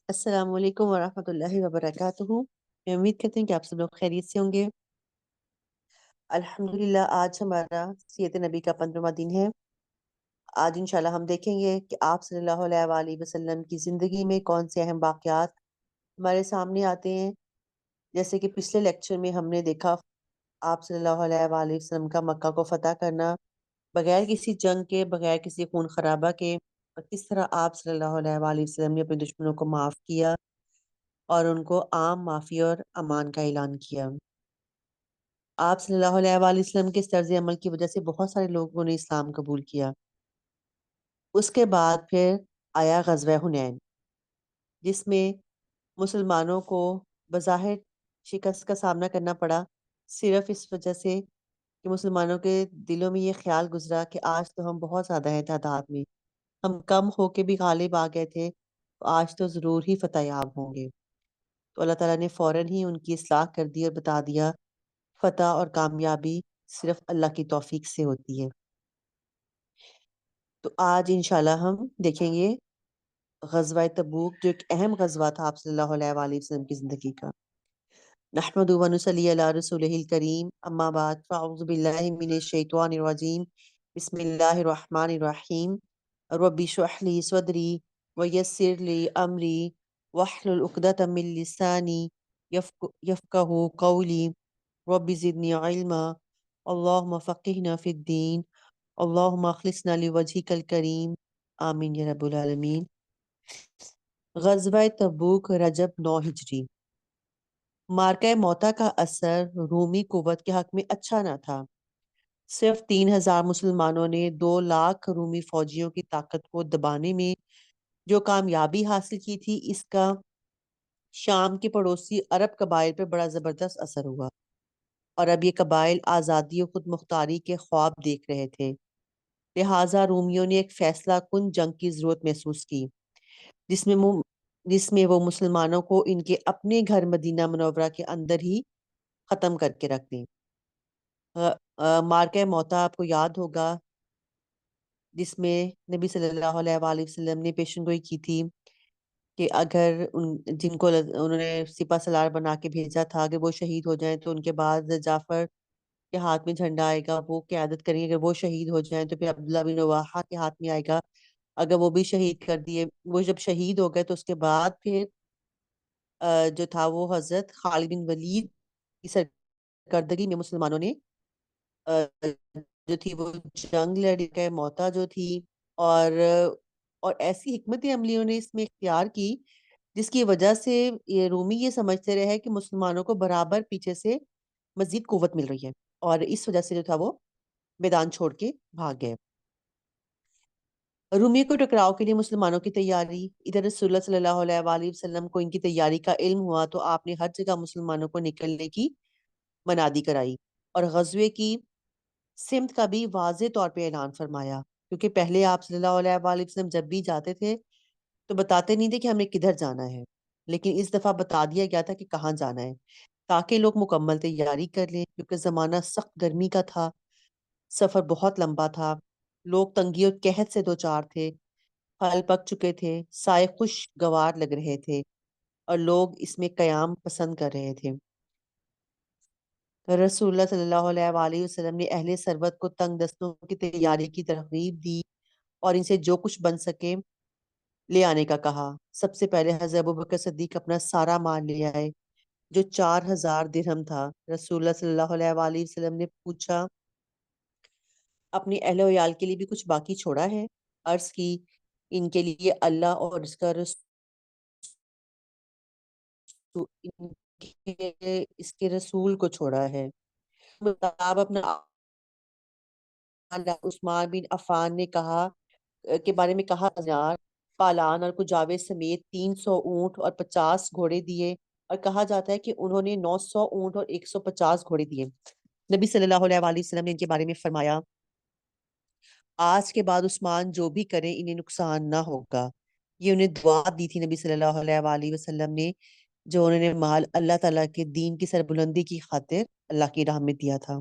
السلام علیکم ورحمۃ اللہ وبرکاتہ۔ میں امید کرتی ہوں کہ آپ سب لوگ خیریت سے ہوں گے۔ الحمدللہ آج ہمارا سیرت نبی کا 15واں دن ہے۔ آج انشاءاللہ ہم دیکھیں گے کہ آپ صلی اللہ علیہ وآلہ وسلم کی زندگی میں کون سے اہم واقعات ہمارے سامنے آتے ہیں۔ جیسے کہ پچھلے لیکچر میں ہم نے دیکھا آپ صلی اللہ علیہ وآلہ وسلم کا مکہ کو فتح کرنا بغیر کسی جنگ کے، بغیر کسی خون خرابہ کے، اور کس طرح آپ صلی اللہ علیہ وآلہ وسلم نے اپنے دشمنوں کو معاف کیا اور ان کو عام معافی اور امان کا اعلان کیا۔ آپ صلی اللہ علیہ وآلہ وسلم کے اس طرز عمل کی وجہ سے بہت سارے لوگوں نے اسلام قبول کیا۔ اس کے بعد پھر آیا غزوہ حنین، جس میں مسلمانوں کو بظاہر شکست کا سامنا کرنا پڑا، صرف اس وجہ سے کہ مسلمانوں کے دلوں میں یہ خیال گزرا کہ آج تو ہم بہت زیادہ ہیں تعداد میں، ہم کم ہو کے بھی غالب آ گئے تھے، تو آج تو ضرور ہی فتح یاب ہوں گے۔ تو اللہ تعالیٰ نے فوراً ہی ان کی اصلاح کر دی اور بتا دیا فتح اور کامیابی صرف اللہ کی توفیق سے ہوتی ہے۔ تو آج انشاءاللہ ہم دیکھیں گے غزوہ تبوک، جو ایک اہم غزوہ تھا آپ صلی اللہ علیہ وآلہ وسلم کی زندگی کا۔ نحمد و نصلی علی رسولہ الکریم، اما بعد فاعوذ باللہ من الشیطان الرجیم، بسم اللہ الرحمن الرحیم۔ رب اشرح لی صدری ویسر لی امری واحلل عقدۃ من لسانی یفقہوا قولی رب زدنی علما اللہم فقہنا فی الدین اللہم اخلصنا لوجہک الکریم آمین یا رب العالمین۔ غزوہ تبوک رجب 9 ہجری۔ مارکہ موتا کا اثر رومی قوت کے حق میں اچھا نہ تھا۔ صرف 3000 مسلمانوں نے 2 لاکھ رومی فوجیوں کی طاقت کو دبانے میں جو کامیابی حاصل کی تھی، اس کا شام کے پڑوسی عرب قبائل پر بڑا زبردست اثر ہوا، اور اب یہ قبائل آزادی و خود مختاری کے خواب دیکھ رہے تھے۔ لہٰذا رومیوں نے ایک فیصلہ کن جنگ کی ضرورت محسوس کی، جس میں وہ مسلمانوں کو ان کے اپنے گھر مدینہ منورہ کے اندر ہی ختم کر کے رکھ دیں۔ مارکہ موتا آپ کو یاد ہوگا، جس میں نبی صلی اللہ علیہ وآلہ وسلم نے پیشن گوئی کی تھی کہ اگر جن کو انہوں نے سپہ سالار بنا کے بھیجا تھا، اگر وہ شہید ہو جائیں تو ان کے بعد جعفر کے ہاتھ میں جھنڈا آئے گا، وہ قیادت کریں گے۔ اگر وہ شہید ہو جائیں تو پھر عبداللہ بن رواحہ کے ہاتھ میں آئے گا، اگر وہ بھی شہید کر دیے۔ وہ جب شہید ہو گئے تو اس کے بعد پھر جو تھا وہ حضرت خالد بن ولید کی سرکردگی میں مسلمانوں نے جو تھی وہ جنگ لڑی کہ موتا جو تھی، اور ایسی حکمت عملی انہوں نے اس میں اختیار کی جس کی وجہ سے یہ رومی یہ سمجھتے رہے کہ مسلمانوں کو برابر پیچھے سے مزید قوت مل رہی ہے، اور اس وجہ سے جو تھا وہ میدان چھوڑ کے بھاگ گئے۔ رومیوں کو ٹکراؤ کے لیے مسلمانوں کی تیاری۔ ادھر رسول اللہ صلی اللہ علیہ وآلہ وسلم کو ان کی تیاری کا علم ہوا تو آپ نے ہر جگہ مسلمانوں کو نکلنے کی منادی کرائی، اور غزوے کی سمت کا بھی واضح طور پہ اعلان فرمایا، کیونکہ پہلے آپ صلی اللہ علیہ وآلہ وسلم جب بھی جاتے تھے تو بتاتے نہیں تھے کہ ہمیں کدھر جانا ہے، لیکن اس دفعہ بتا دیا گیا تھا کہ کہاں جانا ہے، تاکہ لوگ مکمل تیاری کر لیں، کیونکہ زمانہ سخت گرمی کا تھا، سفر بہت لمبا تھا، لوگ تنگی اور قحط سے دوچار تھے، پھل پک چکے تھے، سائے خوشگوار لگ رہے تھے، اور لوگ اس میں قیام پسند کر رہے تھے۔ رسول اللہ صلی اللہ علیہ وآلہ وسلم نے اہل ثروت کو تنگ دستوں کی تیاری کی ترغیب دی اور ان سے جو کچھ بن سکے لے آنے کا کہا۔ سب سے پہلے حضرت ابوبکر صدیق اپنا سارا مال لے آئے، جو 4000 درہم تھا۔ رسول اللہ صلی اللہ علیہ وآلہ وسلم نے پوچھا، اپنی اہل و عیال کے لیے بھی کچھ باقی چھوڑا ہے؟ عرض کی، ان کے لیے اللہ اور اس کا اس کے رسول کو چھوڑا ہے۔ آپ اپنا عثمان بن عفان نے کہا کے بارے میں کہا، ہزار پالان اور کجاوے سمیت 300 اونٹ اور 50 گھوڑے دیے، اور کہا جاتا ہے کہ انہوں نے 900 اونٹ اور 150 گھوڑے دیے۔ نبی صلی اللہ علیہ وآلہ وسلم نے ان کے بارے میں فرمایا، آج کے بعد عثمان جو بھی کرے انہیں نقصان نہ ہوگا۔ یہ انہیں دعا دی تھی نبی صلی اللہ علیہ وآلہ وسلم نے، جو انہوں نے مال اللہ تعالیٰ کے دین کی سربلندی کی خاطر اللہ کی راہ میں دیا تھا۔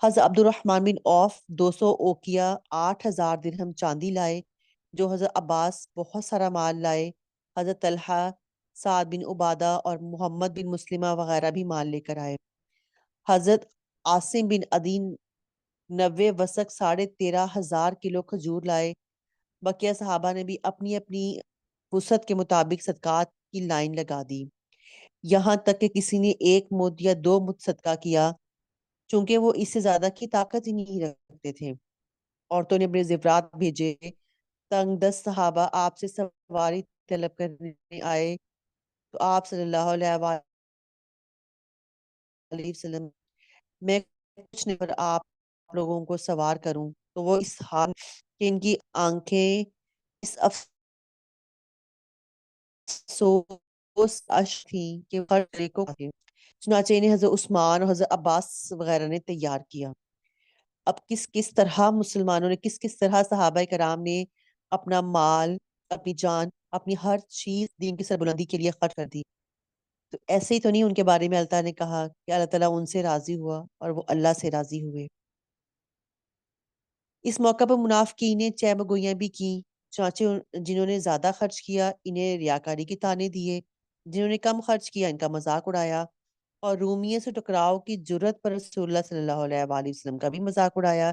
حضرت عبد الرحمن بن عوف 200 اوقیہ 8000 درہم چاندی لائے، جو حضرت عباس بہت سارا مال لائے، حضرت طلحہ، سعد بن عبادہ اور محمد بن مسلمہ وغیرہ بھی مال لے کر آئے۔ حضرت عاصم بن عدی 90 وسق 13,500 کلو کھجور لائے۔ بقیہ صحابہ نے بھی اپنی اپنی وسعت کے مطابق صدقات کی لائن لگا دی، یہاں تک کہ کسی نے 1 مد یا 2 مد صدقہ کیا، چونکہ وہ اس سے زیادہ کی طاقت ہی نہیں رکھتے تھے۔ عورتوں نے اپنے زیورات بھیجے۔ تنگ دست صحابہ آپ سے سواری طلب کرنے آئے تو آپ صلی اللہ علیہ وآلہ وسلم، میں کچھ نہیں پر آپ لوگوں کو سوار کروں، تو وہ اس حال کہ ان کی آنکھیں اس افسوس اش تھیں کہ ہر طرح کو چنانچہ انہیں حضرت عثمان اور حضرت عباس وغیرہ نے تیار کیا۔ اب کس کس طرح مسلمانوں نے، کس کس طرح صحابہ کرام نے اپنا مال، اپنی جان، اپنی ہر چیز دین کی سربلندی کے لیے خرچ کر دی۔ تو ایسے ہی تو نہیں ان کے بارے میں اللہ تعالیٰ نے کہا کہ اللہ تعالیٰ ان سے راضی ہوا اور وہ اللہ سے راضی ہوئے۔ اس موقع پر منافقین نے چہ بگویاں بھی کی، چنانچہ جنہوں نے زیادہ خرچ کیا انہیں ریاکاری کے طعنے دیے، جنہوں نے کم خرچ کیا ان کا مذاق اڑایا، اور رومیے سے ٹکراؤ کی جرت پر رسول اللہ صلی اللہ علیہ وآلہ وسلم کا بھی مذاق اڑایا۔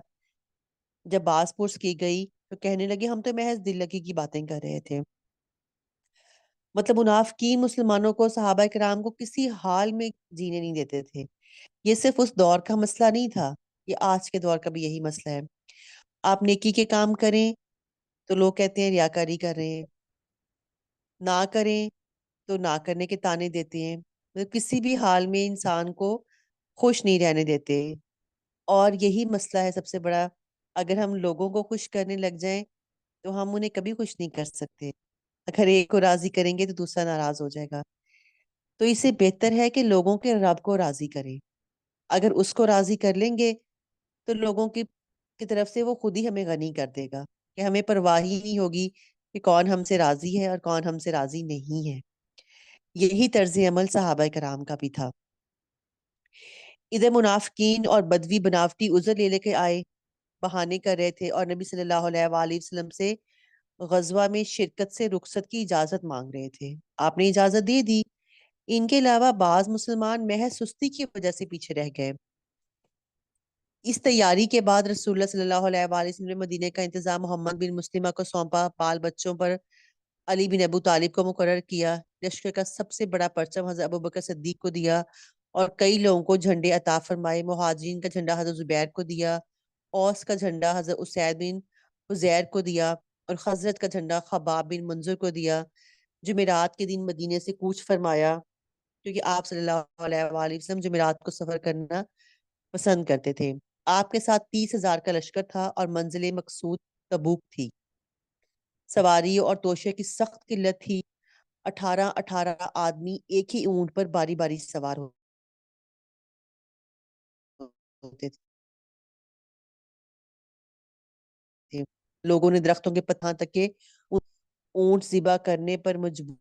جب باز پرس کی گئی تو کہنے لگے ہم تو محض دل لگی کی باتیں کر رہے تھے۔ مطلب منافقین مسلمانوں کو، صحابہ کرام کو کسی حال میں جینے نہیں دیتے تھے۔ یہ صرف اس دور کا مسئلہ نہیں تھا، یہ آج کے دور کا بھی یہی مسئلہ ہے۔ آپ نیکی کے کام کریں تو لوگ کہتے ہیں ریاکاری کر رہے ہیں، نہ کریں تو نہ کرنے کے طعنے دیتے ہیں، مطلب کسی بھی حال میں انسان کو خوش نہیں رہنے دیتے۔ اور یہی مسئلہ ہے سب سے بڑا، اگر ہم لوگوں کو خوش کرنے لگ جائیں تو ہم انہیں کبھی خوش نہیں کر سکتے۔ اگر ایک کو راضی کریں گے تو دوسرا ناراض ہو جائے گا، تو اس سے بہتر ہے کہ لوگوں کے رب کو راضی کریں۔ اگر اس کو راضی کر لیں گے تو لوگوں کی طرف سے وہ خود ہی ہمیں غنی کر دے گا، کہ ہمیں پرواہ ہی نہیں ہوگی کہ کون ہم سے راضی ہے اور کون ہم سے راضی نہیں ہے۔ یہی طرز عمل صحابہ کرام کا بھی تھا۔ ادھر منافقین اور بدوی بناوٹی عذر لے لے کے آئے، بہانے کر رہے تھے اور نبی صلی اللہ علیہ وآلہ وسلم سے غزوہ میں شرکت سے رخصت کی اجازت مانگ رہے تھے۔ آپ نے اجازت دے دی۔ ان کے علاوہ بعض مسلمان محض سستی کی وجہ سے پیچھے رہ گئے۔ اس تیاری کے بعد رسول اللہ صلی اللہ علیہ وآلہ وسلم نے مدینے کا انتظام محمد بن مسلمہ کو سونپا، بال بچوں پر علی بن ابو طالب کو مقرر کیا، لشکر کا سب سے بڑا پرچم حضرت ابوبکر صدیق کو دیا، اور کئی لوگوں کو جھنڈے عطا فرمائے۔ مہاجرین کا جھنڈا حضرت زبیر کو دیا، اوس کا جھنڈا حضرت اسید بن حزیر کو دیا، اور خزرج کا جھنڈا خباب بن منظر کو دیا۔ جمعرات کے دن مدینے سے کوچ فرمایا، کیونکہ آپ صلی اللہ علیہ وآلہ وسلم جمعرات کو سفر کرنا پسند کرتے تھے۔ آپ کے ساتھ 30,000 کا لشکر تھا اور منزل مقصود تبوک تھی۔ سواری اور توشے کی سخت قلت تھی۔ 18 آدمی ایک ہی اونٹ پر باری باری سوار ہوتے تھے۔ لوگوں نے درختوں کے پتھاں تک کے اونٹ ذبح کرنے پر مجبور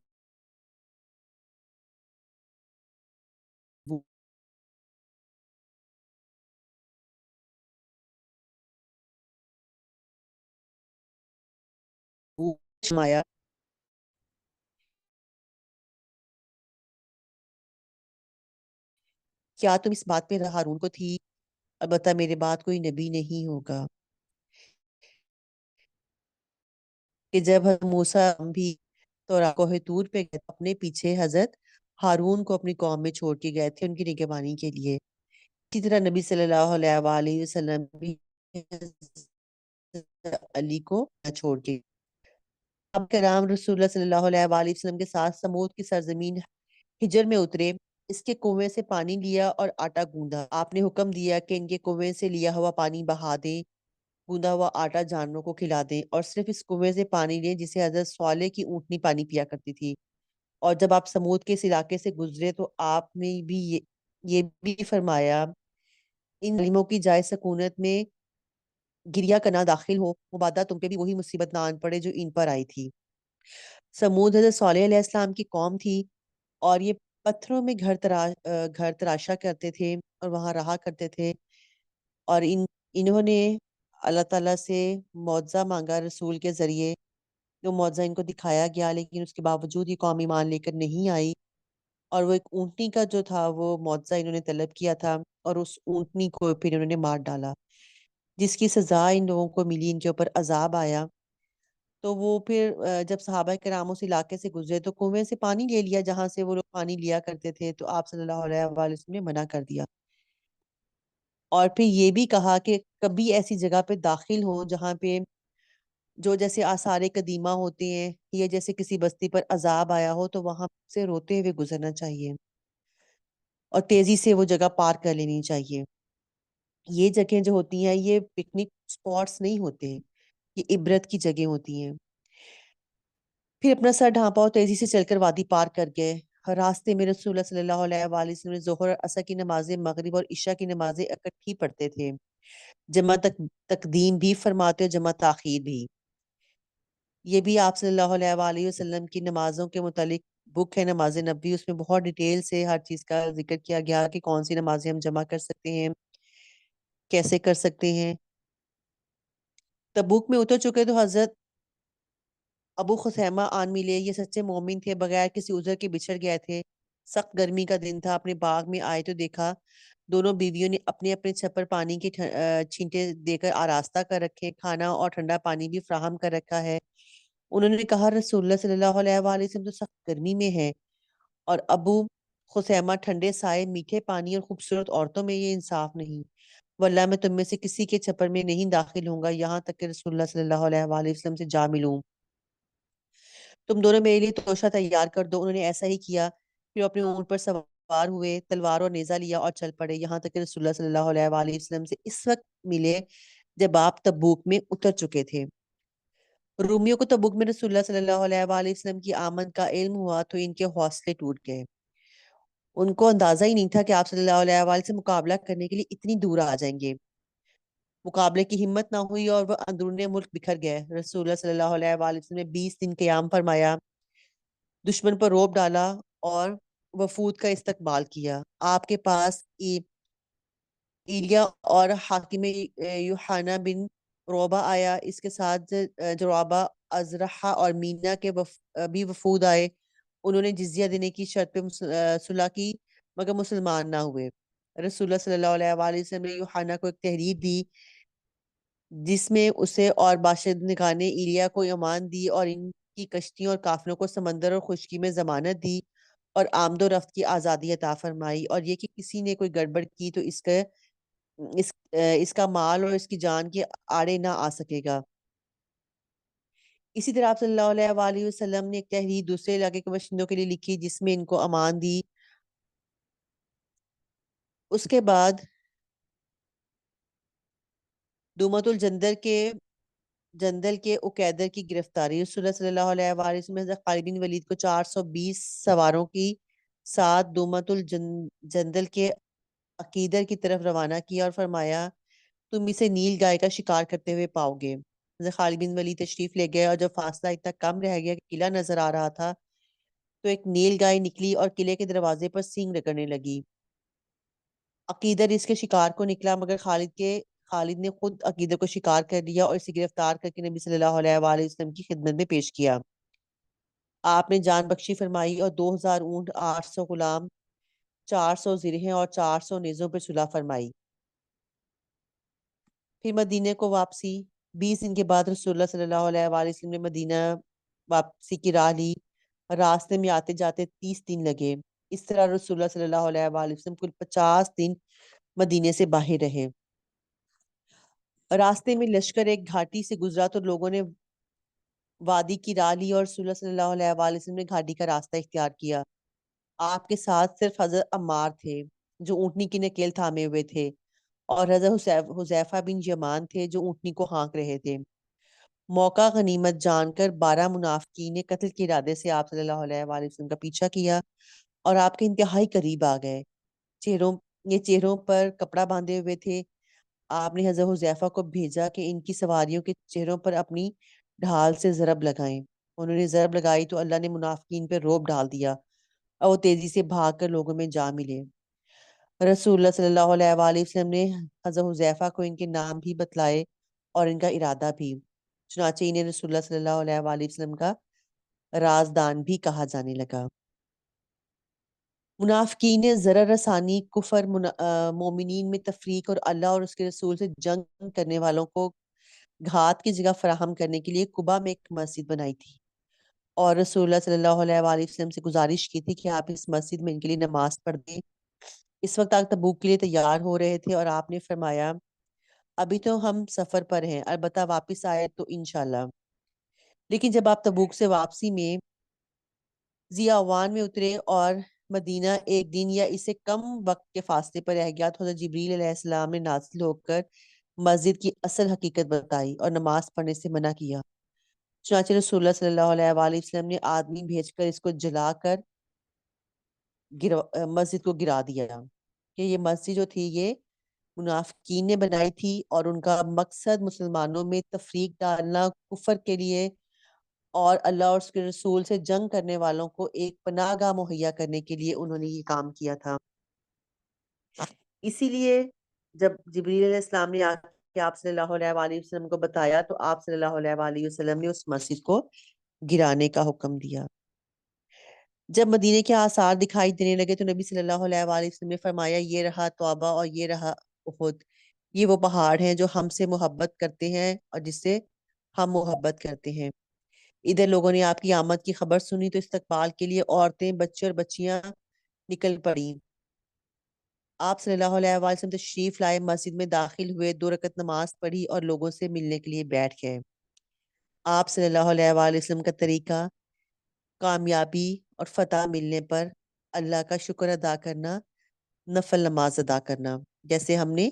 شمایا۔ کیا تم اس بات پہ ہارون کو تھی؟ البتہ میرے بعد کوئی نبی نہیں ہوگا کہ جب موسیٰ بھی تو کوہ طور پہ گئے تو اپنے پیچھے حضرت ہارون کو اپنی قوم میں چھوڑ کے گئے تھے ان کی نگہبانی کے لیے۔ اسی طرح نبی صلی اللہ علیہ وآلہ وسلم بھی علی کو نہ چھوڑ کے، اب کرام رسول اللہ صلی اللہ علیہ وآلہ وسلم کے ساتھ سمود کی سرزمین ہجر میں اترے۔ اس کے کنویں سے پانی لیا اور آٹا گوندا۔ آپ نے حکم دیا کہ ان کے کنویں سے لیا ہوا پانی بہا دیں، گوندا ہوا آٹا جانوروں کو کھلا دیں، اور صرف اس کنویں سے پانی لیں جسے حضرت صالح کی اونٹنی پانی پیا کرتی تھی۔ اور جب آپ سمود کے اس علاقے سے گزرے تو آپ نے بھی یہ بھی فرمایا، ان ظالموں کی جائے سکونت میں گریا کنا داخل ہو، مبادہ تم پہ بھی وہی مصیبت نہ آن پڑے جو ان پر آئی تھی۔ سمود حضرت صالح علیہ السلام کی قوم تھی، اور یہ پتھروں میں گھر تراشا کرتے تھے اور وہاں رہا کرتے تھے، اور انہوں نے اللہ تعالیٰ سے معجزہ مانگا رسول کے ذریعے، جو معجزہ ان کو دکھایا گیا، لیکن اس کے باوجود یہ قوم ایمان لے کر نہیں آئی، اور وہ ایک اونٹنی کا جو تھا وہ معجزہ انہوں نے طلب کیا تھا، اور اس اونٹنی کو پھر انہوں نے مار ڈالا، جس کی سزا ان لوگوں کو ملی، ان کے اوپر عذاب آیا۔ تو وہ پھر جب صحابہ کرام اس علاقے سے گزرے تو کنویں سے پانی لے لیا جہاں سے وہ لوگ پانی لیا کرتے تھے، تو آپ صلی اللہ علیہ وآلہ وسلم نے منع کر دیا، اور پھر یہ بھی کہا کہ کبھی ایسی جگہ پہ داخل ہو جہاں پہ جو جیسے آثار قدیمہ ہوتے ہیں، یا جیسے کسی بستی پر عذاب آیا ہو تو وہاں سے روتے ہوئے گزرنا چاہیے، اور تیزی سے وہ جگہ پار کر لینی چاہیے۔ یہ جگہیں جو ہوتی ہیں یہ پکنک سپاٹس نہیں ہوتے، یہ عبرت کی جگہ ہوتی ہیں۔ پھر اپنا سر ڈھانپا اور تیزی سے چل کر وادی پار کر گئے۔ راستے میں رسول اللہ صلی اللہ علیہ وآلہ وسلم نے ظہر اور عصر کی نمازیں، مغرب اور عشاء کی نمازیں اکٹھی پڑھتے تھے، جمع تقدیم بھی فرماتے اور جمع تاخیر بھی۔ یہ بھی آپ صلی اللہ علیہ وآلہ وسلم کی نمازوں کے متعلق بک ہے نماز نبوی، اس میں بہت ڈیٹیل سے ہر چیز کا ذکر کیا گیا کہ کون سی نمازیں ہم جمع کر سکتے ہیں، کیسے کر سکتے ہیں۔ تبوک میں اتر چکے تو حضرت ابو خثیمہ آن ملے، یہ سچے مومن تھے، بغیر کسی عذر کے بچھڑ گئے تھے، سخت گرمی کا دن تھا، اپنے باغ میں آئے تو دیکھا دونوں بیویوں نے اپنے اپنے چھپر پانی کے چھینٹے دے کر آراستہ کر رکھے، کھانا اور ٹھنڈا پانی بھی فراہم کر رکھا ہے۔ انہوں نے کہا رسول اللہ صلی اللہ علیہ وآلہ وسلم تو سخت گرمی میں ہے، اور ابو خثیمہ ٹھنڈے سائے، میٹھے پانی اور خوبصورت عورتوں میں، یہ انصاف نہیں، واللہ میں تم میں سے کسی کے چھپر میں نہیں داخل ہوں گا یہاں تک کہ رسول اللہ صلی اللہ علیہ وآلہ وسلم سے جا ملوں، تم دونوں میرے لیے توشہ تیار کر دو۔ انہوں نے ایسا ہی کیا، پھر اپنے اونٹ پر سوار ہوئے، تلوار اور نیزہ لیا اور چل پڑے، یہاں تک کہ رسول اللہ صلی اللہ علیہ وآلہ وسلم سے اس وقت ملے جب آپ تبوک میں اتر چکے تھے۔ رومیوں کو تبوک میں رسول اللہ صلی اللہ علیہ وآلہ وسلم کی آمد کا علم ہوا تو ان کے حوصلے ٹوٹ گئے، ان کو اندازہ ہی نہیں تھا کہ آپ صلی اللہ علیہ وآلہ سے مقابلہ کرنے کے لیے اتنی دور آ جائیں گے۔ مقابلے کی ہمت نہ ہوئی اور وہ اندرون ملک بکھر گئے۔ رسول اللہ صلی اللہ علیہ وآلہ وسلم نے 20 دن قیام فرمایا، دشمن پر روب ڈالا اور وفود کا استقبال کیا۔ آپ کے پاس ایلیا اور حاکم یوحنا بن روبہ آیا، اس کے ساتھ جرابہ، ازرحہ اور مینا کے بھی وفود آئے، انہوں نے جزیہ دینے کی شرط پہ صلح کی مگر مسلمان نہ ہوئے۔ رسول اللہ صلی اللہ علیہ وآلہ وسلم نے یوحنا کو ایک تحریر دی جس میں اسے اور باشندگان نے ایلیا کو امان دی اور ان کی کشتیوں اور قافلوں کو سمندر اور خشکی میں ضمانت دی اور آمد و رفت کی آزادی عطا فرمائی، اور یہ کہ کسی نے کوئی گڑبڑ کی تو اس کا مال اور اس کی جان کے آڑے نہ آ سکے گا۔ اسی طرح آپ صلی اللہ علیہ وآلہ وسلم نے ایک تحریر دوسرے علاقے کے باشندوں کے لیے لکھی جس میں ان کو امان دی۔ اس کے بعد دومت جندل کے عقیدر کی گرفتاری، رسول اللہ صلی اللہ علیہ وآلہ وسلم نے حضرت خالد بن ولید کو 420 سواروں کی ساتھ دومت الجندل کے عقیدر کی طرف روانہ کیا اور فرمایا تم اسے نیل گائے کا شکار کرتے ہوئے پاؤ گے۔ حضرت خالد بن ولید تشریف لے گئے، اور جب فاصلہ اتنا کم رہ گیا کہ قلعہ نظر آ رہا تھا تو ایک نیل گائے نکلی اور قلعے کے دروازے پر سینگ رگڑنے لگی۔ عقیدر اس کے شکار کو نکلا مگر خالد نے خود عقیدر کو شکار کر لیا اور اسے گرفتار کر کے نبی صلی اللہ علیہ وآلہ وسلم کی خدمت میں پیش کیا۔ آپ نے جان بخشی فرمائی اور 2000 اونٹ، 800 غلام، 400 زرہیں اور 400 نیزوں پر صلح فرمائی۔ پھر مدینے کو واپسی، 20 دن کے بعد رسول اللہ صلی اللہ علیہ وآلہ وسلم نے مدینہ واپسی کی راہ لی، راستے میں آتے جاتے 30 دن لگے۔ اس طرح رسول اللہ صلی اللہ علیہ وآلہ وسلم کل 50 دن مدینے سے باہر رہے۔ راستے میں لشکر ایک گھاٹی سے گزرا تو لوگوں نے وادی کی راہ لی اور رسول اللہ صلی اللہ علیہ وآلہ وسلم نے گھاٹی کا راستہ اختیار کیا۔ آپ کے ساتھ صرف حضرت عمار تھے جو اونٹنی کی نکیل تھامے ہوئے تھے، اور حضرت حذیفہ بن یمان تھے جو اونٹنی کو ہانک رہے تھے۔ موقع غنیمت جان کر 12 منافقین نے قتل کے ارادے سے آپ صلی اللہ علیہ وآلہ وسلم کا پیچھا کیا اور آپ کے انتہائی قریب آ گئے۔ چہروں یہ چہروں پر کپڑا باندھے ہوئے تھے۔ آپ نے حضرت حذیفہ کو بھیجا کہ ان کی سواریوں کے چہروں پر اپنی ڈھال سے ضرب لگائیں۔ انہوں نے ضرب لگائی تو اللہ نے منافقین پہ روب ڈال دیا اور وہ تیزی سے بھاگ کر لوگوں میں جا ملے۔ رسول اللہ صلی اللہ علیہ وآلہ وسلم نے حضرت حذیفہ کو ان کے نام بھی بتلائے اور ان کا ارادہ بھی۔ چنانچہ انہیں رسول اللہ صلی اللہ علیہ وآلہ وسلم کا رازدان بھی کہا جانے لگا۔ منافقین ضرر رسانی، کفر، مومنین میں تفریق اور اللہ اور اس کے رسول سے جنگ کرنے والوں کو گھات کی جگہ فراہم کرنے کے لیے قبا میں ایک مسجد بنائی تھی، اور رسول اللہ صلی اللہ علیہ وآلہ وسلم سے گزارش کی تھی کہ آپ اس مسجد میں ان کے لیے نماز پڑھ دیں۔ اس وقت آپ تبوک کے لیے تیار ہو رہے تھے اور آپ نے فرمایا ابھی تو ہم سفر پر ہیں، البتہ واپس آئے تو انشاءاللہ۔ لیکن جب آپ تبوک سے واپسی میں ضیاوان میں اترے اور مدینہ ایک دن یا اس سے کم وقت کے فاصلے پر رہ گیا تو حضرت جبریل علیہ السلام نے نازل ہو کر مسجد کی اصل حقیقت بتائی اور نماز پڑھنے سے منع کیا۔ چنانچہ رسول اللہ صلی اللہ علیہ وآلہ وسلم نے آدمی بھیج کر اس کو جلا کر مسجد کو گرا دیا کہ یہ مسجد جو تھی یہ منافقین نے بنائی تھی اور ان کا مقصد مسلمانوں میں تفریق ڈالنا، کفر کے لیے اور اللہ اور اس کے رسول سے جنگ کرنے والوں کو ایک پناہ گاہ مہیا کرنے کے لیے انہوں نے یہ کام کیا تھا۔ اسی لیے جب جبریل علیہ السلام نے آ کے آپ صلی اللہ علیہ وآلہ وسلم کو بتایا تو آپ صلی اللہ علیہ وآلہ وسلم نے اس مسجد کو گرانے کا حکم دیا۔ جب مدینے کے آثار دکھائی دینے لگے تو نبی صلی اللہ علیہ وآلہ وسلم نے فرمایا یہ رہا توبہ اور یہ رہا احد، یہ وہ پہاڑ ہیں جو ہم سے محبت کرتے ہیں اور جس سے ہم محبت کرتے ہیں۔ ادھر لوگوں نے آپ کی آمد کی خبر سنی تو استقبال کے لیے عورتیں، بچے اور بچیاں نکل پڑیں۔ آپ صلی اللہ علیہ وآلہ وسلم تشریف لائے، مسجد میں داخل ہوئے، 2 رکعت نماز پڑھی اور لوگوں سے ملنے کے لیے بیٹھ گئے۔ آپ صلی اللہ علیہ وآلہ وسلم کا طریقہ کامیابی اور فتح ملنے پر اللہ کا شکر ادا کرنا، نفل نماز ادا کرنا، جیسے ہم نے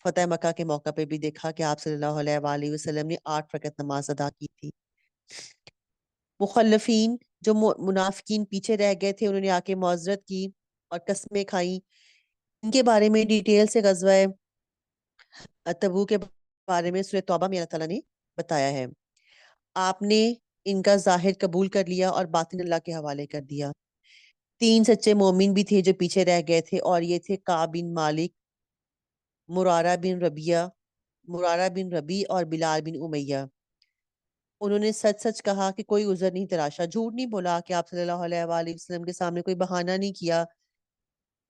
فتح مکہ کے موقع پہ بھی دیکھا کہ آپ صلی اللہ علیہ وآلہ وسلم نے 8 رکعت نماز ادا کی تھی۔ مخلفین جو منافقین پیچھے رہ گئے تھے انہوں نے آ کے معذرت کی اور قسمیں کھائیں۔ ان کے بارے میں ڈیٹیل سے غزوہ تبوک کے بارے میں سورہ توبہ میں اللہ تعالیٰ نے بتایا ہے۔ آپ نے ان کا ظاہر قبول کر لیا اور باطن اللہ کے حوالے کر دیا۔ 3 سچے مومن بھی تھے جو پیچھے رہ گئے تھے اور یہ تھے کعب بن مالک، مرارہ بن ربی اور بلال بن امیہ۔ انہوں نے سچ سچ کہا کہ کوئی عذر نہیں تراشا، جھوٹ نہیں بولا کہ آپ صلی اللہ علیہ وآلہ وسلم کے سامنے کوئی بہانہ نہیں کیا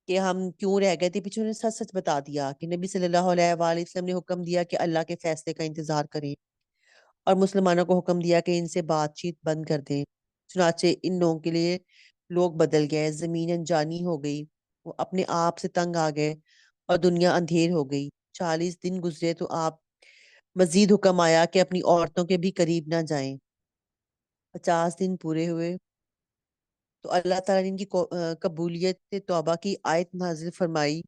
کہ ہم کیوں رہ گئے تھے پیچھے۔ انہوں نے سچ سچ بتا دیا کہ نبی صلی اللہ علیہ وآلہ وسلم نے حکم دیا کہ اللہ کے فیصلے کا انتظار کریں اور مسلمانوں کو حکم دیا کہ ان سے بات چیت بند کر دیں۔ چنانچہ ان لوگوں کے لیے لوگ بدل گئے، زمین انجانی ہو گئی، وہ اپنے آپ سے تنگ آ گئے اور دنیا اندھیر ہو گئی۔ 40 دن گزرے تو آپ مزید حکم آیا کہ اپنی عورتوں کے بھی قریب نہ جائیں۔ 50 دن پورے ہوئے تو اللہ تعالیٰ نے ان کی قبولیت توبہ کی آیت نازل فرمائی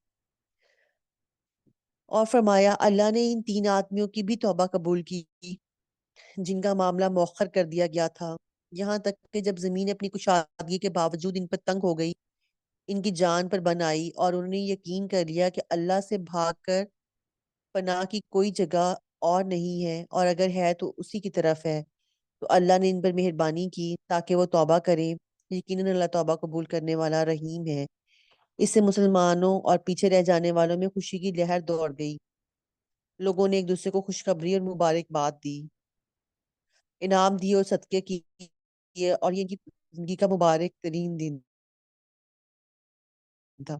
اور فرمایا اللہ نے ان 3 آدمیوں کی بھی توبہ قبول کی جن کا معاملہ مؤخر کر دیا گیا تھا، یہاں تک کہ جب زمین اپنی کشادگی کے باوجود ان پر تنگ ہو گئی، ان کی جان پر بن آئی اور انہوں نے یقین کر لیا کہ اللہ سے بھاگ کر پناہ کی کوئی جگہ اور نہیں ہے، اور اگر ہے تو اسی کی طرف ہے، تو اللہ نے ان پر مہربانی کی تاکہ وہ توبہ کریں۔ یقیناً اللہ توبہ قبول کرنے والا رحیم ہے۔ اس سے مسلمانوں اور پیچھے رہ جانے والوں میں خوشی کی لہر دوڑ گئی۔ لوگوں نے ایک دوسرے کو خوشخبری اور مبارکباد دی، انعام دیے اور صدقے کیے، اور یہ ان کی زندگی کا مبارک ترین دن تھا۔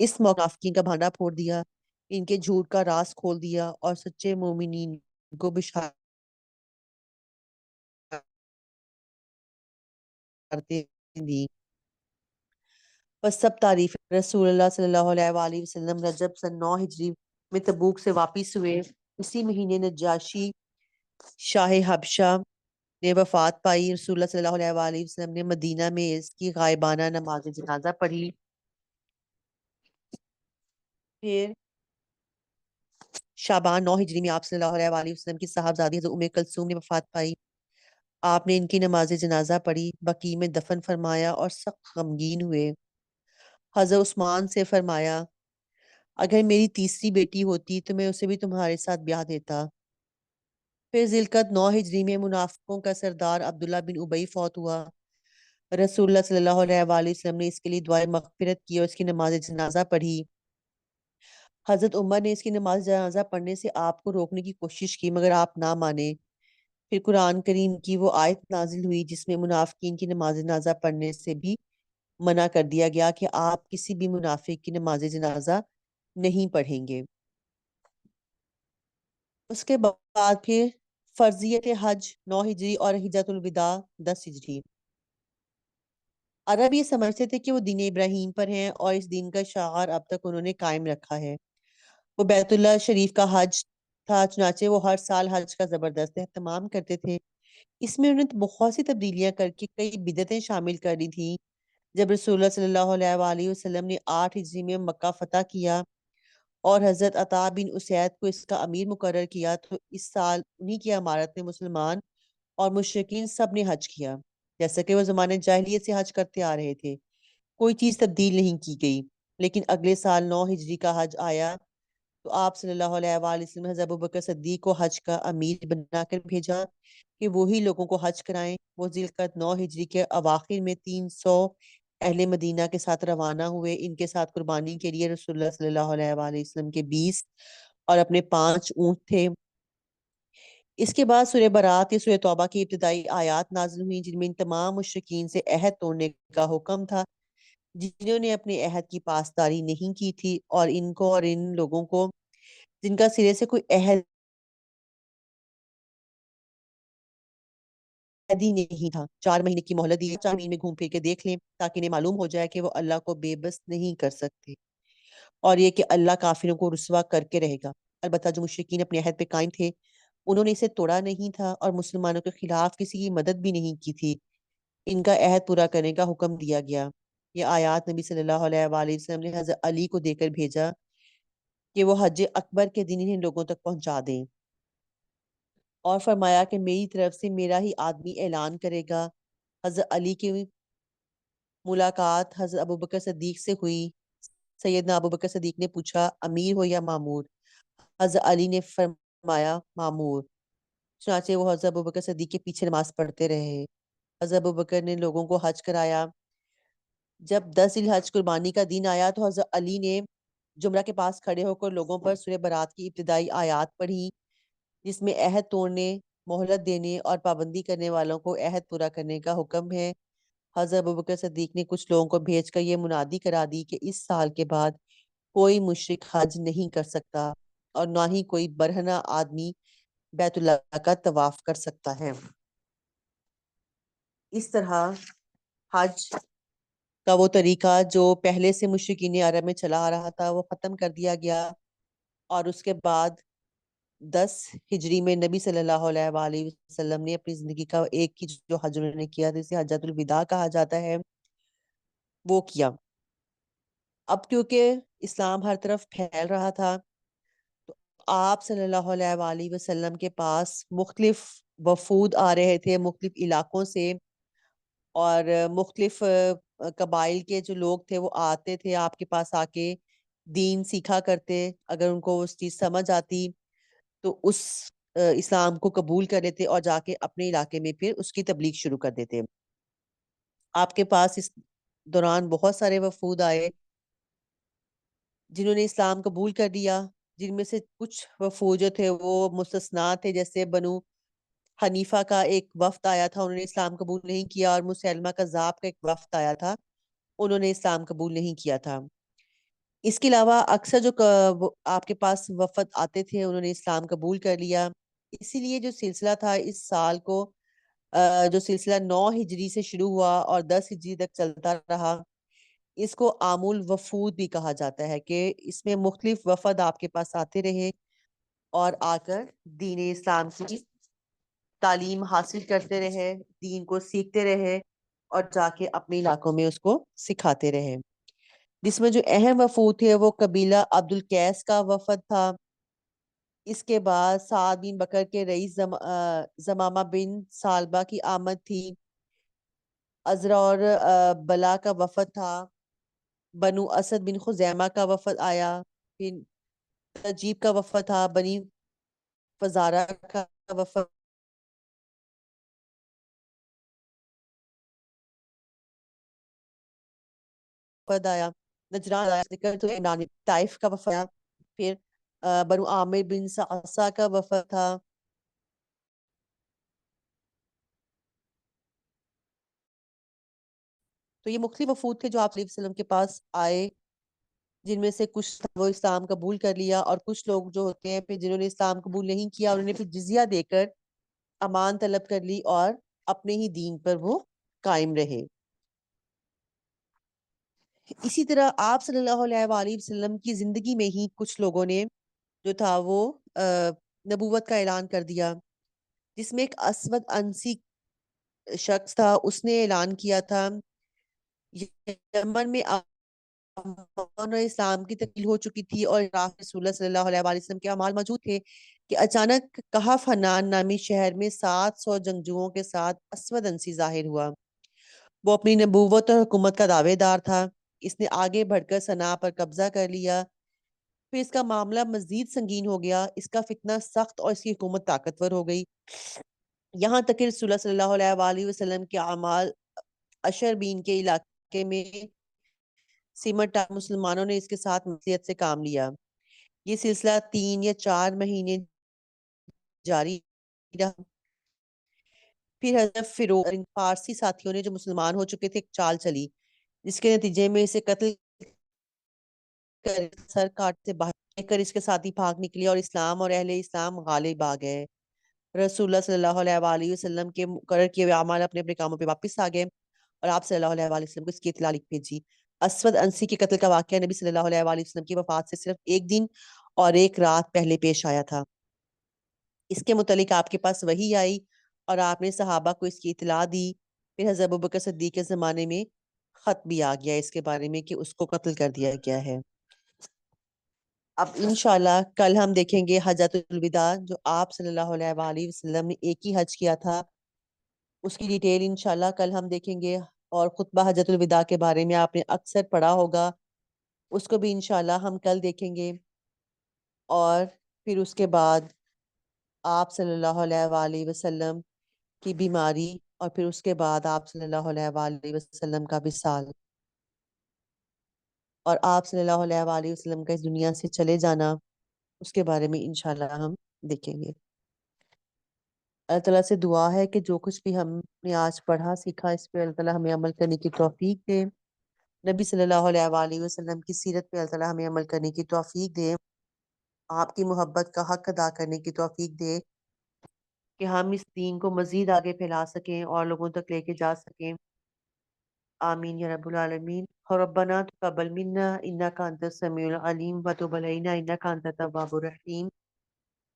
اس موقع منافقین کا بھانڈا پھوڑ دیا، ان کے جھوٹ کا راز کھول دیا اور سچے مومنین کو بشارتیں دی۔ بس سب تعریف رسول اللہ صلی اللہ علیہ وآلہ وسلم رجب سن 9 ہجری میں تبوک سے واپس ہوئے۔ اسی مہینے نجاشی شاہ حبشہ نے وفات پائی۔ رسول اللہ صلی اللہ علیہ وآلہ وسلم نے مدینہ میں اس کی غائبانہ نماز جنازہ پڑھی۔ پھر شعبان 9 ہجری میں آپ صلی اللہ علیہ وآلہ وسلم کی صاحبزادی حضرت ام کلثوم نے وفات پائی۔ آپ نے ان کی نماز جنازہ پڑھی، بقیع میں دفن فرمایا اور سخت غمگین ہوئے۔ حضرت عثمان سے فرمایا اگر میری تیسری بیٹی ہوتی تو میں اسے بھی تمہارے ساتھ بیاہ دیتا۔ پھر ذی القعدہ 9 ہجری میں منافقوں کا سردار عبداللہ بن ابی فوت ہوا۔ رسول اللہ صلی اللہ علیہ وآلہ وسلم نے اس کے لیے دعائے مغفرت کی اور اس کی نماز جنازہ پڑھی۔ حضرت عمر نے اس کی نماز جنازہ پڑھنے سے آپ کو روکنے کی کوشش کی مگر آپ نہ مانے۔ پھر قرآن کریم کی وہ آیت نازل ہوئی جس میں منافقین کی نماز جنازہ پڑھنے سے بھی منع کر دیا گیا کہ آپ کسی بھی منافق کی نماز جنازہ نہیں پڑھیں گے۔ اس کے بعد پھر فرضیت حج 9 ہجری اور حجۃ الوداع 10 ہجری۔ عرب یہ سمجھتے تھے کہ وہ دین ابراہیم پر ہیں اور اس دین کا شعار اب تک انہوں نے قائم رکھا ہے۔ وہ بیت اللہ شریف کا حج تھا، چنانچہ وہ ہر سال حج کا زبردست اہتمام کرتے تھے۔ اس میں انہوں نے بہت سی تبدیلیاں کر کے کئی بدعتیں شامل کر دی تھیں۔ جب رسول اللہ صلی اللہ علیہ وآلہ وسلم نے 8 ہجری میں مکہ فتح کیا اور حضرت عطا بن اسید کو اس کا امیر مقرر کیا تو اس سال انہی کی امارت میں مسلمان اور مشرکین سب نے حج کیا، جیسا کہ وہ زمانے جاہلیت سے حج کرتے آ رہے تھے۔ کوئی چیز تبدیل نہیں کی گئی۔ لیکن اگلے سال 9 ہجری کا حج آیا تو آپ صلی اللہ علیہ وآلہ وسلم نے حضرت ابوبکر صدیق کو حج کا امیر بنا کر بھیجا کہ وہی لوگوں کو حج کرائیں۔ وہ ذی القعدہ 9 ہجری کے اواخر میں 300 اہل مدینہ کے ساتھ روانہ ہوئے۔ ان کے ساتھ قربانی کے لیے رسول اللہ صلی اللہ علیہ وآلہ وسلم کے 20 اور اپنے 5 اونٹ تھے۔ اس کے بعد سورہ برات یا سورہ توبہ کی ابتدائی آیات نازل ہوئیں جن میں ان تمام مشرکین سے عہد توڑنے کا حکم تھا جنہوں نے اپنے عہد کی پاسداری نہیں کی تھی، اور ان کو اور ان لوگوں کو جن کا سرے سے کوئی عہد ہی نہیں تھا 4 مہینے کی مہلت دی۔ 4 مہینے میں گھوم پھر کے دیکھ لیں تاکہ انہیں معلوم ہو جائے کہ وہ اللہ کو بے بس نہیں کر سکتے، اور یہ کہ اللہ کافروں کو رسوا کر کے رہے گا۔ البتہ جو مشرکین اپنے عہد پہ قائم تھے انہوں نے اسے توڑا نہیں تھا اور مسلمانوں کے خلاف کسی کی مدد بھی نہیں کی تھی۔ ان کا عہد پورا کرنے کا حکم دیا گیا۔ یہ آیات نبی صلی اللہ علیہ وآلہ وسلم نے حضرت علی کو دے کر بھیجا کہ وہ حج اکبر کے دن انہیں لوگوں تک پہنچا دیں، اور فرمایا کہ میری طرف سے میرا ہی آدمی اعلان کرے گا۔ حضرت علی کی ملاقات حضرت ابوبکر صدیق سے ہوئی۔ سیدنا ابوبکر صدیق نے پوچھا امیر ہو یا مامور؟ حضرت علی نے فرمایا مامور۔ چنانچہ وہ حضرت ابوبکر صدیق کے پیچھے نماز پڑھتے رہے۔ حضرت ابوبکر نے لوگوں کو حج کرایا۔ جب 10 ذی الحج قربانی کا دن آیا تو حضرت علی نے جمرہ کے پاس کھڑے ہو کر لوگوں پر سورہ برات کی ابتدائی آیات پڑھی جس میں عہد توڑنے، مہلت دینے اور پابندی کرنے والوں کو عہد پورا کرنے کا حکم ہے۔ حضرت ابوبکر صدیق نے کچھ لوگوں کو بھیج کر یہ منادی کرا دی کہ اس سال کے بعد کوئی مشرک حج نہیں کر سکتا اور نہ ہی کوئی برہنہ آدمی بیت اللہ کا طواف کر سکتا ہے۔ اس طرح حج کا وہ طریقہ جو پہلے سے مشرکین عرب میں چلا آ رہا تھا وہ ختم کر دیا گیا، اور اس کے بعد 10 ہجری میں نبی صلی اللہ علیہ وآلہ وسلم نے اپنی زندگی کا ایک ہی جو حج انہوں نے کیا جسے حجۃ الوداع کہا جاتا ہے وہ کیا۔ اب کیونکہ اسلام ہر طرف پھیل رہا تھا تو آپ صلی اللہ علیہ وآلہ وسلم کے پاس مختلف وفود آ رہے تھے مختلف علاقوں سے، اور مختلف قبائل کے جو لوگ تھے وہ آتے تھے آپ کے پاس آ کے دین سیکھا کرتے۔ اگر ان کو اس چیز سمجھ آتی تو اس اسلام کو قبول کر لیتے اور جا کے اپنے علاقے میں پھر اس کی تبلیغ شروع کر دیتے۔ آپ کے پاس اس دوران بہت سارے وفود آئے جنہوں نے اسلام قبول کر لیا، جن میں سے کچھ وفود جو تھے وہ مستثنا تھے، جیسے بنو حنیفہ کا ایک وفد آیا تھا، انہوں نے اسلام قبول نہیں کیا، اور مسلمہ کذاب کا ایک وفد آیا تھا، انہوں نے اسلام قبول نہیں کیا تھا۔ اس کے علاوہ اکثر جو آپ کے پاس وفد آتے تھے انہوں نے اسلام قبول کر لیا۔ اسی لیے جو سلسلہ تھا اس سال کو جو سلسلہ 9 ہجری سے شروع ہوا اور 10 ہجری تک چلتا رہا، اس کو عام الوفود بھی کہا جاتا ہے کہ اس میں مختلف وفد آپ کے پاس آتے رہے اور آ کر دین اسلام کی تعلیم حاصل کرتے رہے، دین کو سیکھتے رہے اور جا کے اپنے علاقوں میں اس کو سکھاتے رہے۔ جس میں جو اہم وفود تھے وہ قبیلہ عبد القیس کا وفد تھا۔ اس کے بعد سعد بن بکر کے رئیس زمامہ بن سالبہ کی آمد تھی۔ عزرا اور بلا کا وفد تھا۔ بنو اسد بن خزیمہ کا وفد آیا۔ پھر تجیب کا وفد تھا۔ بنی فزارہ کا وفد آیا۔ نجران آیا، ذکر تو طائف کا وفد آیا۔ پھر بنو عامر بن سعصا کا وفد تھا، تو یہ مختلف وفود تھے جو آپ صلی اللہ علیہ وسلم کے پاس آئے، جن میں سے کچھ وہ اسلام قبول کر لیا، اور کچھ لوگ جو ہوتے ہیں پھر جنہوں نے اسلام قبول نہیں کیا انہوں نے پھر جزیہ دے کر امان طلب کر لی اور اپنے ہی دین پر وہ قائم رہے۔ اسی طرح آپ صلی اللہ علیہ وآلہ وسلم کی زندگی میں ہی کچھ لوگوں نے جو تھا وہ نبوت کا اعلان کر دیا، جس میں ایک اسود انسی شخص تھا، اس نے اعلان کیا تھا یمن میں امان اور اسلام کی تکمیل ہو چکی تھی اور رسول اللہ صلی اللہ علیہ وآلہ وسلم کے اعمال موجود تھے کہ اچانک کہف حنان نامی شہر میں 700 جنگجوؤں کے ساتھ اسود انسی ظاہر ہوا۔ وہ اپنی نبوت اور حکومت کا دعوے دار تھا، اس نے آگے بڑھ کر صنعاء پر قبضہ کر لیا، پھر اس کا معاملہ مزید سنگین ہو گیا، اس کا فتنہ سخت اور اس کی حکومت طاقتور ہو گئی، یہاں تک کہ رسول اللہ صلی اللہ علیہ وآلہ وسلم کے اعمال اشر بین کے علاقے میں سمٹ ڈالا، مسلمانوں نے اس کے ساتھ مصلحت سے کام لیا۔ یہ سلسلہ 3 یا 4 مہینے جاری رہا، پھر حضرت فیروز اور ان فارسی ساتھیوں نے جو مسلمان ہو چکے تھے ایک چال چلی، جس کے نتیجے میں اسے قتل کر سر کاٹ سے باہر لے کر اس کے ساتھی بھاگ نکلے اور اسلام اور اہل اسلام غالب آ گئے۔ رسول اللہ صلی اللہ علیہ وآلہ وسلم کے مقرر کیے ہوئے اعمال اپنے اپنے کاموں پہ واپس آ گئے، اور آپ صلی اللہ علیہ وآلہ وسلم کو اس کی اطلاع لکھ بھیجی۔ اسود انسی کے قتل کا واقعہ نبی صلی اللہ علیہ وآلہ وسلم کی وفات سے صرف 1 دن اور 1 رات پہلے پیش آیا تھا۔ اس کے متعلق آپ کے پاس وحی آئی اور آپ نے صحابہ کو اس کی اطلاع دی، پھر حضرت ابوبکر صدیق کے زمانے میں خط بھی آ گیا اس کے بارے میں کہ اس کو قتل کر دیا گیا ہے۔ اب انشاءاللہ کل ہم دیکھیں گے حجۃ الوداع، جو آپ صلی اللہ علیہ وآلہ وسلم نے ایک ہی حج کیا تھا، اس کی ڈیٹیل انشاءاللہ کل ہم دیکھیں گے، اور خطبہ حجۃ الوداع کے بارے میں آپ نے اکثر پڑھا ہوگا، اس کو بھی انشاءاللہ ہم کل دیکھیں گے، اور پھر اس کے بعد آپ صلی اللہ علیہ وآلہ وسلم کی بیماری، اور پھر اس کے بعد آپ صلی اللہ علیہ وآلہ وسلم کا وصال، اور آپ صلی اللہ علیہ وآلہ وسلم کا اس دنیا سے چلے جانا، اس کے بارے میں انشاءاللہ ہم دیکھیں گے۔ اللہ تعالیٰ سے دعا ہے کہ جو کچھ بھی ہم نے آج پڑھا سیکھا اس پہ اللہ تعالیٰ ہمیں عمل کرنے کی توفیق دے، نبی صلی اللہ علیہ وآلہ وسلم کی سیرت پہ اللہ تعالیٰ ہمیں عمل کرنے کی توفیق دے، آپ کی محبت کا حق ادا کرنے کی توفیق دے، کہ ہم اس دین کو مزید آگے پھیلا سکیں اور لوگوں تک لے کے جا سکیں۔ آمین یا رب العالمین۔ ربنا تقبل منا انک انت السمیع العلیم وتب علینا انک انت التواب الرحیم۔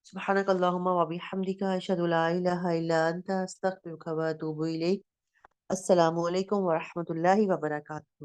سبحانک اللہم وبحمدک اشہد ان لا الہ الا انت استغفرک واتوب الیک۔ السلام علیکم ورحمۃ اللہ وبرکاتہ۔